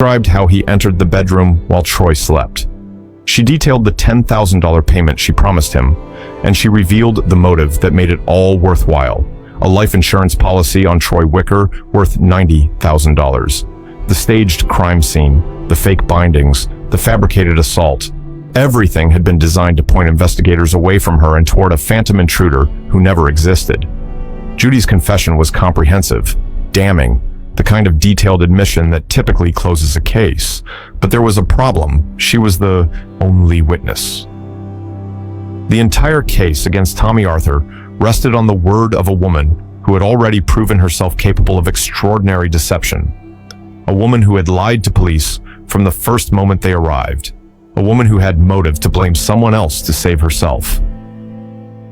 described how he entered the bedroom while Troy slept. She detailed the $10,000 payment she promised him, and she revealed the motive that made it all worthwhile: a life insurance policy on Troy Wicker worth $90,000. The staged crime scene, the fake bindings, the fabricated assault, everything had been designed to point investigators away from her and toward a phantom intruder who never existed. Judy's confession was comprehensive, damning, the kind of detailed admission that typically closes a case. But there was a problem. She was the only witness. The entire case against Tommy Arthur rested on the word of a woman who had already proven herself capable of extraordinary deception. A woman who had lied to police from the first moment they arrived. A woman who had motive to blame someone else to save herself.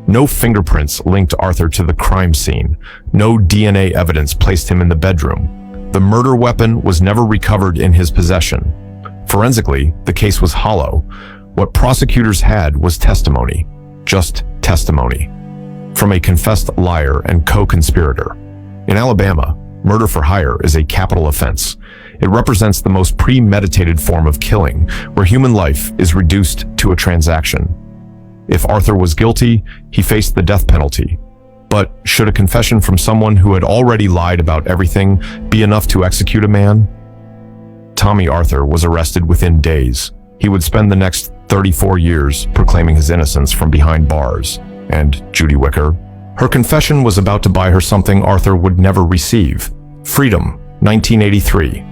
No fingerprints linked Arthur to the crime scene. No DNA evidence placed him in the bedroom. The murder weapon was never recovered in his possession. Forensically, the case was hollow. What prosecutors had was testimony. Just testimony. From a confessed liar and co-conspirator. In Alabama, murder for hire is a capital offense. It represents the most premeditated form of killing, where human life is reduced to a transaction. If Arthur was guilty, he faced the death penalty. But should a confession from someone who had already lied about everything be enough to execute a man? Tommy Arthur was arrested within days. He would spend the next 34 years proclaiming his innocence from behind bars. And Judy Wicker? Her confession was about to buy her something Arthur would never receive: freedom. 1983.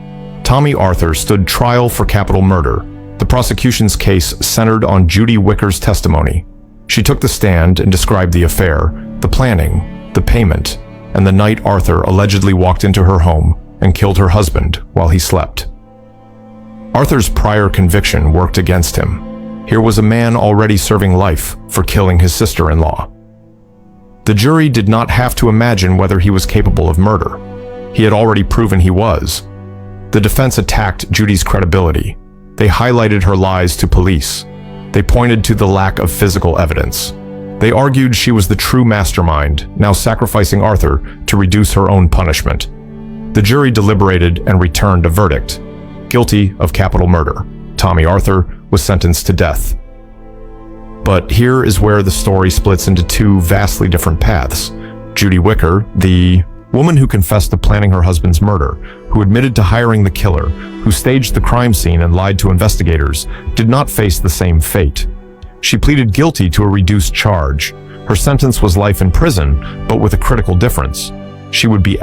Tommy Arthur stood trial for capital murder. The prosecution's case centered on Judy Wicker's testimony. She took the stand and described the affair, the planning, the payment, and the night Arthur allegedly walked into her home and killed her husband while he slept. Arthur's prior conviction worked against him. Here was a man already serving life for killing his sister-in-law. The jury did not have to imagine whether he was capable of murder. He had already proven he was. The defense attacked Judy's credibility. They highlighted her lies to police. They pointed to the lack of physical evidence. They argued she was the true mastermind, now sacrificing Arthur to reduce her own punishment. The jury deliberated and returned a verdict: guilty of capital murder. Tommy Arthur was sentenced to death. But here is where the story splits into two vastly different paths. Judy Wicker, the woman who confessed to planning her husband's murder, who admitted to hiring the killer, who staged the crime scene and lied to investigators, did not face the same fate. She pleaded guilty to a reduced charge. Her sentence was life in prison, but with a critical difference. She would be